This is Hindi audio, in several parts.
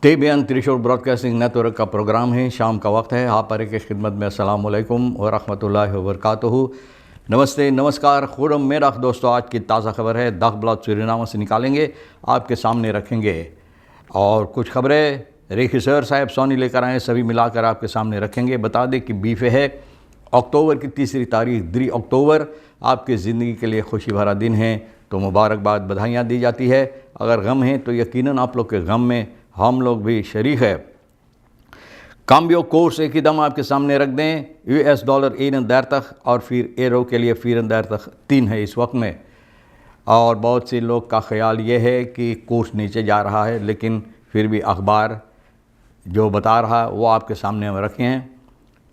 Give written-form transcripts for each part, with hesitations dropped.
TBN त्रिशूल ब्रॉडकास्टिंग नेटवर्क का प्रोग्राम है। शाम का वक्त है। आप पर की खिदमत में अस्सलाम वालेकुम व रहमतुल्लाहि व बरकातुहू। नमस्ते, नमस्कार, खुरम मेरा दोस्तों। आज की ताज़ा खबर है दखबलात सूरीनामा से निकालेंगे, आपके सामने रखेंगे। और कुछ खबरें रेखी सर साहब सोनी लेकर आए, सभी मिलाकर आपके सामने रखेंगे। बता दें कि बीफे है अक्टूबर की 3 तारीख 3 अक्टूबर आपकी ज़िंदगी के लिए खुशी भरा दिन है, तो मुबारकबाद, बधाइयाँ दी जाती है। अगर गम है तो यकीनन आप लोग के गम में हम लोग भी शरीक है। काम्बियो कोर्स एक ही दम आपके सामने रख दें। US डॉलर 1 दर तक और फिर एरो के लिए 4 दर तक 3 है इस वक्त में। और बहुत से लोग का ख्याल ये है कि कोर्स नीचे जा रहा है, लेकिन फिर भी अखबार जो बता रहा वो आपके सामने हम रखे हैं।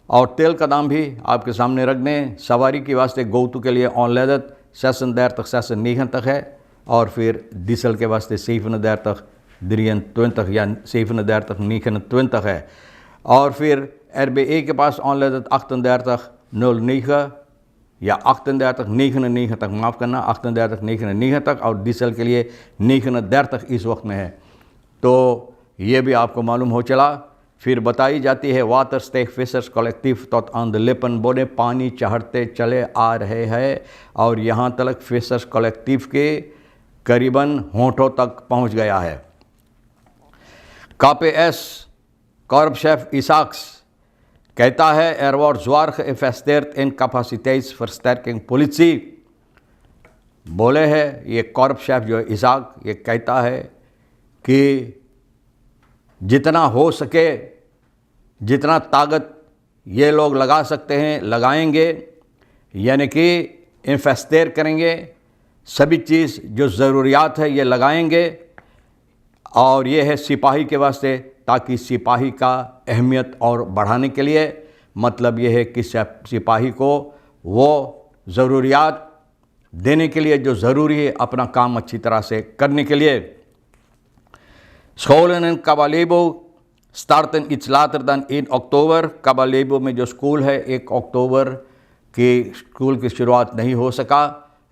और तेल का दाम भी आपके सामने रख दें। सवारी के वास्ते गोतू के लिए ऑनलेदत 6 दर तक 6 9 तक है, और फिर डीजल के वास्ते 7 दर तक 3 या 7 दर तक 9 तक है। और फिर RBA के पास ऑनलेदत 8 दर तक 09 या 8 दर तक 9 तक, माफ़ करना, 8 दर तक 9 तक, और डीजल के लिए 9 दर तक इस वक्त में है। तो ये भी आपको मालूम हो चला। फिर बताई जाती है वाटर स्टेक फिशर्स कलेक्टिव तो ऑन द लिपन बोले पानी चढ़ते चले आ रहे हैं, और यहाँ तक फिशर्स कलेक्टिव के करीबन होंठों तक पहुँच गया है। KPS korpschef Isaacs कहता है er wordt zwaar geïnvesteerd in capaciteitsversterking politie। बोले है ये कॉर्प शेफ जो इसाक, ये कहता है कि जितना हो सके, जितना ताकत ये लोग लगा सकते हैं लगाएंगे, यानी कि इन्वेस्टेर करेंगे, सभी चीज़ जो ज़रूरियात है ये लगाएंगे। और ये है सिपाही के वास्ते, ताकि सिपाही का अहमियत और बढ़ाने के लिए। मतलब ये है कि सिपाही को वो ज़रूरियात देने के लिए जो ज़रूरी है अपना काम अच्छी तरह से करने के लिए। Scholen in Kabalebo starten iets later dan 1 अक्टूबर। काबालेबो में जो स्कूल है 1 अक्टूबर के स्कूल की शुरुआत नहीं हो सका,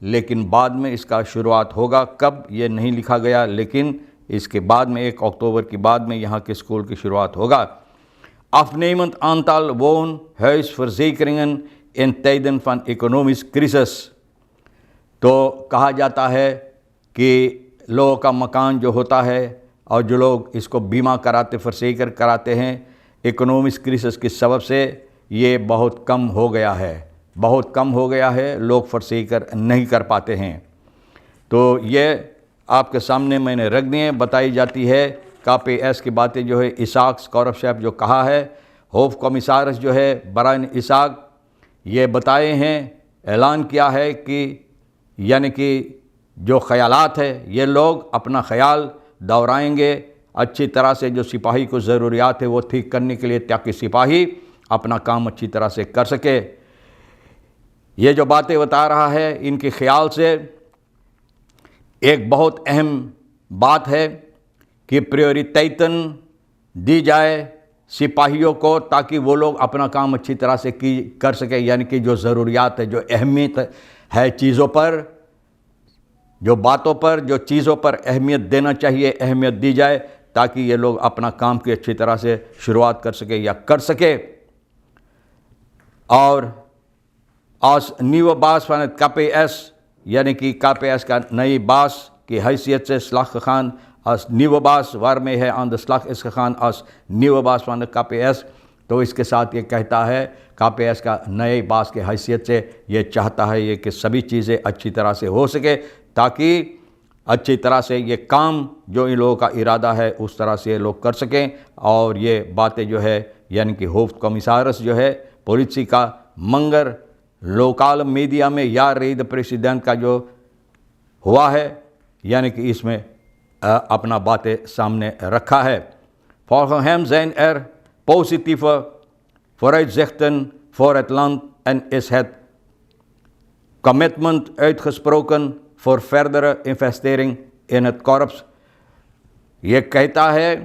लेकिन बाद में इसका शुरुआत होगा। कब ये नहीं लिखा गया, लेकिन इसके बाद में 1 अक्टूबर के बाद में यहाँ के स्कूल की शुरुआत होगा। Afnemend aantal woonhuisverzekeringen in tijden van economisch crisis। तो कहा जाता है कि लोगों का मकान जो होता है और जो लोग इसको बीमा कराते, फर्सेकर कराते हैं, इकोनॉमिक क्रिसिस के सबब से ये बहुत कम हो गया है, बहुत कम हो गया है। लोग फर्सेकर नहीं कर पाते हैं। तो ये आपके सामने मैंने रख दिए। बताई जाती है KPS की बातें जो है इसाक्स कॉर्प शेफ जो कहा है, होफ कमिसारस जो है बराइन इसाक, ये बताए हैं, ऐलान किया है कि यानी कि जो ख़यालात है ये लोग अपना ख़याल दोहराएंगे अच्छी तरह से, जो सिपाही को ज़रूरियात है वो ठीक करने के लिए, ताकि सिपाही अपना काम अच्छी तरह से कर सके। ये जो बातें बता रहा है इनके ख़याल से एक बहुत अहम बात है कि प्रायोरिटेशन दी जाए सिपाहियों को, ताकि वो लोग अपना काम अच्छी तरह से कर सके। यानी कि जो ज़रूरियात है, जो अहमियत है चीज़ों पर, जो बातों पर, जो चीज़ों पर अहमियत देना चाहिए, अहमियत दी जाए, ताकि ये लोग अपना काम की अच्छी तरह से शुरुआत कर सके या कर सके। और आज न्यू बास van het KPS, यानी कि KPS का नई बास की हैसियत से slag gegaan als nieuwe baas waarmee hij aan de slag is gegaan als nieuwe baas van de KPS। तो इसके साथ ये कहता है KPS का नए बास की हैसियत से ये चाहता है ये कि सभी चीज़ें अच्छी तरह से हो सके, ताकि अच्छी तरह से ये काम जो इन लोगों का इरादा है उस तरह से ये लोग कर सकें। और ये बातें जो है यानी कि होफ कमिसारस जो है पुलिस का मंगर लोकल मीडिया में या रेद प्रेसिडेंट का जो हुआ है, यानी कि इसमें अपना बातें सामने रखा है। Volgens hem zijn positieve vooruitzichten voor het land en is het commitment uitgesproken voor verdere investering in het korps ये कहता है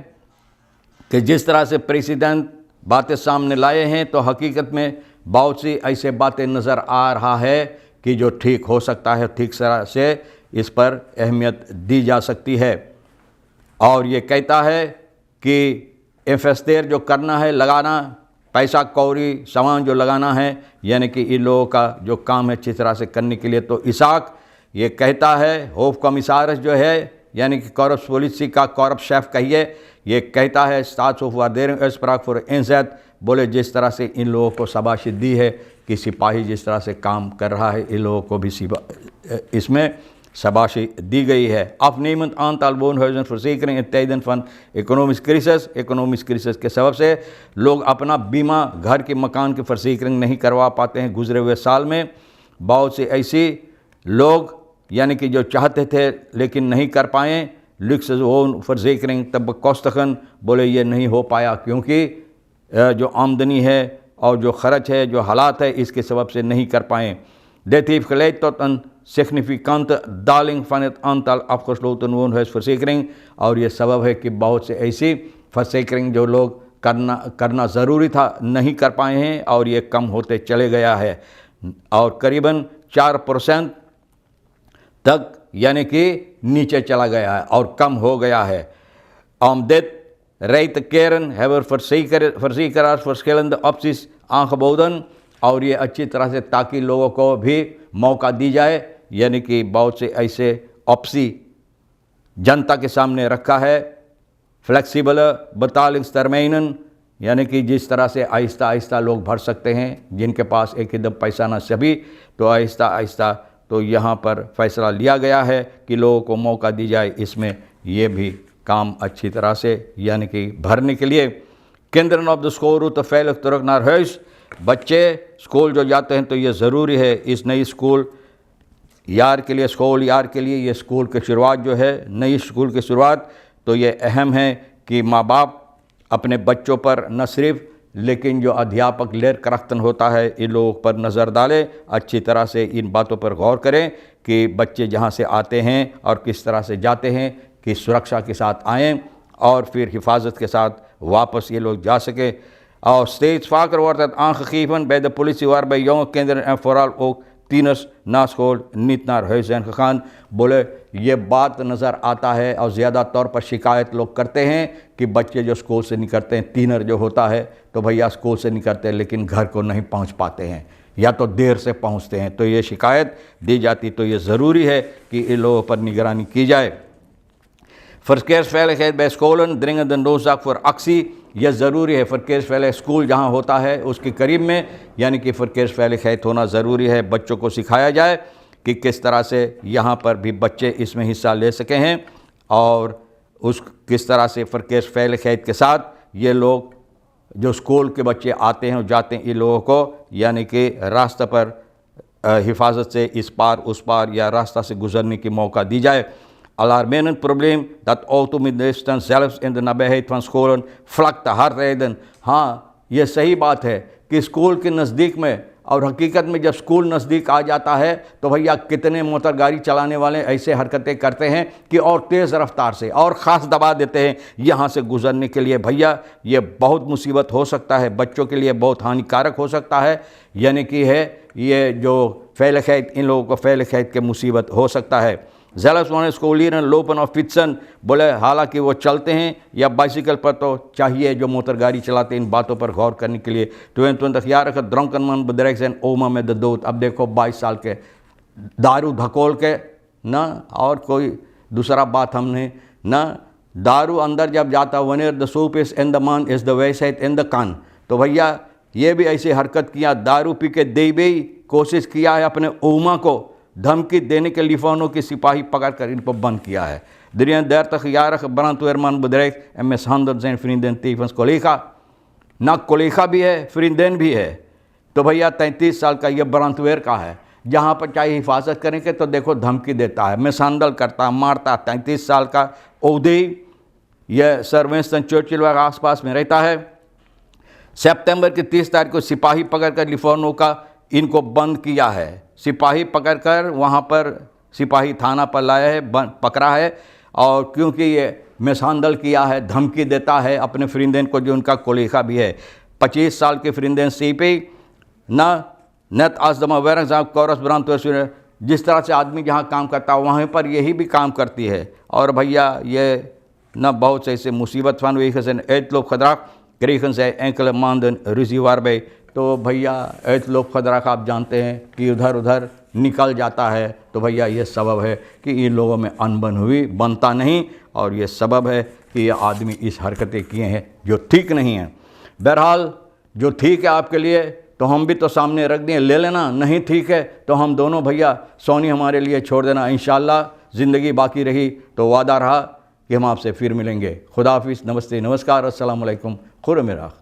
कि जिस तरह से प्रेसिडेंट बातें सामने लाए हैं तो हकीकत में बहुत सी ऐसे बातें नज़र आ रहा है कि जो ठीक हो सकता है, ठीक तरह से इस पर अहमियत दी जा सकती है। और ये कहता है कि इन्वेस्टर जो करना है, लगाना, पैसा कौड़ी सामान जो लगाना है, यानी कि इन लोगों का जो काम है अच्छी तरह से करने के लिए। तो इसाक ये कहता है, होफ कमिसारस जो है यानी कि कॉरप्स पॉलिसी का कॉरप्ट शेफ कहिए, ये कहता है स्टार्ट ऑफ वादेर एस्प्राक फॉर इंजत, बोले जिस तरह से इन लोगों को शाबाशी दी है कि सिपाही जिस तरह से काम कर रहा है, इन लोगों को भी इसमें शाबाशी दी गई है। Afnemend aantal woonhuizenverzekering in tijden van economisch crisis के सबब से लोग अपना बीमा, घर के मकान की फर्जीकरिंग नहीं करवा पाते हैं। गुजरे हुए साल में बहुत से ऐसी लोग यानी कि जो चाहते थे लेकिन नहीं कर पाए, लिक्स वोन फर्जीकरिंग तब कोस्तखन, बोले ये नहीं हो पाया क्योंकि जो आमदनी है और जो ख़र्च है, जो हालात है, इसके सबब से नहीं कर पाए। Dit heeft geleid tot een significante daling van het aantal afgesloten woonhuisverzekering, और ये सबब है कि बहुत से ऐसी फर्जीकरिंग जो लोग करना ज़रूरी था नहीं कर पाए हैं और ये कम होते चले गया है और करीबन 4% तक यानी कि नीचे चला गया है और कम हो गया है। Dit rijtekeren hebben verzekeraars verschillende opties aangeboden, और ये अच्छी तरह से ताकि लोगों को भी मौका दी जाए, यानी कि बहुत से ऐसे ऑप्सी जनता के सामने रखा है। फ्लेक्सिबल बेटालिंगstermijnen, यानी कि जिस तरह से आहिस्ता आहिस्ता लोग भर सकते हैं, जिनके पास एक एकदम पैसा ना सभी, तो आहिस्ता आहिस्ता तो यहाँ पर फैसला लिया गया है कि लोगों को मौका दी जाए इसमें, ये भी काम अच्छी तरह से यानी कि भरने के लिए। Kinderen op de schoolroute veilig terug naar huis, बच्चे स्कूल जो जाते हैं तो ये ज़रूरी है इस नई स्कूल यार के लिए, स्कूल यार के लिए ये स्कूल की शुरुआत जो है, नई स्कूल की शुरुआत, तो ये अहम है कि माँ बाप अपने बच्चों पर न सिर्फ लेकिन जो अध्यापक लेर करख्तन होता है इन लोगों पर नज़र डालें, अच्छी तरह से इन बातों पर गौर करें कि बच्चे जहाँ से आते हैं और किस तरह से जाते हैं कि सुरक्षा के साथ आएँ और फिर हिफाजत के साथ वापस ये लोग जा सकें। और steeds vaker wordt het aangegeven bij de politie waarbij jonge kinderen en vooral ook tieners na school niet naar huis zijn gegaan। बोले ये बात नज़र आता है और ज़्यादा तौर पर शिकायत लोग करते हैं कि बच्चे जो स्कूल से निकलते हैं, टीनर जो होता है तो भैया स्कूल से निकलते हैं लेकिन घर को नहीं पहुंच पाते हैं या तो देर से पहुंचते हैं, तो ये शिकायत दी जाती। तो ये ज़रूरी है कि इन लोगों पर निगरानी की जाए। Verkeersveiligheid bij scholen, dringende noodzaak voor actie, यह ज़रूरी है। verkeersveiligheid स्कूल जहाँ होता है उसके करीब में यानी कि verkeersveiligheid होना ज़रूरी है। बच्चों को सिखाया जाए कि किस तरह से यहाँ पर भी बच्चे इसमें हिस्सा ले सके हैं और उस किस तरह से verkeersveiligheid के साथ ये लोग जो स्कूल के बच्चे आते हैं और जाते हैं, इन लोगों को यानी कि रास्ते पर हिफाजत से इस पार उस पार या रास्ता से गुजरने की मौका दी जाए। Alarmerend probleem dat automobilisten zelfs in de nabijheid van scholen vlak te hard rijden। हाँ, ये सही बात है कि स्कूल के नज़दीक में, और हकीकत में जब स्कूल नज़दीक आ जाता है तो भैया कितने मोटर गाड़ी चलाने वाले ऐसे हरकतें करते हैं कि और तेज़ रफ्तार से और ख़ास दबा देते हैं यहाँ से गुज़रने के लिए। भैया ये बहुत मुसीबत हो सकता है, बच्चों के लिए बहुत हानिकारक हो सकता है, यानी कि है ये जो veiligheid, इन लोगों को veiligheid के मुसीबत हो सकता है। zelfs wanneer scholieren lopen of fietsen, बोले हालांकि वो चलते हैं या बाइसिकल पर, तो चाहिए जो मोटर गाड़ी चलाते हैं इन बातों पर गौर करने के लिए। 22-jarige dronken man bedreigt zijn oma met de dood। अब देखो 22 साल के दारू धकोल के ना, और कोई दूसरा बात हमने ना, दारू अंदर जब जाता, wanneer de soep is in de man is de wijsheid in de kan, तो भैया ये भी ऐसी हरकत किया, दारू पी के दे भी कोशिश किया है अपने ओमा को धमकी देने के लिफानों के सिपाही पकड़कर इन पर बंद किया है। 33-jarige brandweerman bedreigt en mishandelt zijn vriendin tevens collega। ना कोलेखा भी है, फ्रिंदेन भी है, तो भैया 33 साल का ये ब्रांतवेयर का है, जहाँ पर चाहे हिफाजत करेंगे तो देखो धमकी देता है, मिसहैंडल करता है, मारता। 33 साल का ओहदे, यह सर विंस्टन चर्चिल के आसपास में रहता है। सितंबर की 30 तारीख को सिपाही पकड़कर लिफानों का इनको बंद किया है। सिपाही पकड़कर वहाँ पर सिपाही थाना पर लाया है, पकड़ा है और क्योंकि ये मिसांदल किया है, धमकी देता है अपने फ्रिंदेन को, जो उनका कोलिखा भी है। 25 साल के फ्रिंदेन सीपी ना नत आसदमा वैरंग साहब कौरस ब्रांत, जिस तरह से आदमी जहाँ काम करता है वहाँ पर यही भी काम करती है। और भैया ये न बहुत से ऐसे मुसीबत फन वेखन एत लोग खतरा करीखन से एंकल मानदन रिजी वारबे। तो भैया एत लोग खतरा का आप जानते हैं कि उधर उधर निकल जाता है। तो भैया ये सबब है कि इन लोगों में अनबन हुई, बनता नहीं, और ये सबब है कि ये आदमी इस हरकतें किए हैं जो ठीक नहीं हैं। बहरहाल जो ठीक है आपके लिए तो हम भी तो सामने रख दिए, ले लेना, नहीं ठीक है तो हम दोनों भैया सोनी हमारे लिए छोड़ देना। इंशाअल्लाह ज़िंदगी बाकी रही तो वादा रहा कि हम आपसे फिर मिलेंगे। खुदा हाफिज़, नमस्ते, नमस्कार, अस्सलाम वालेकुम, खुदा मेरा।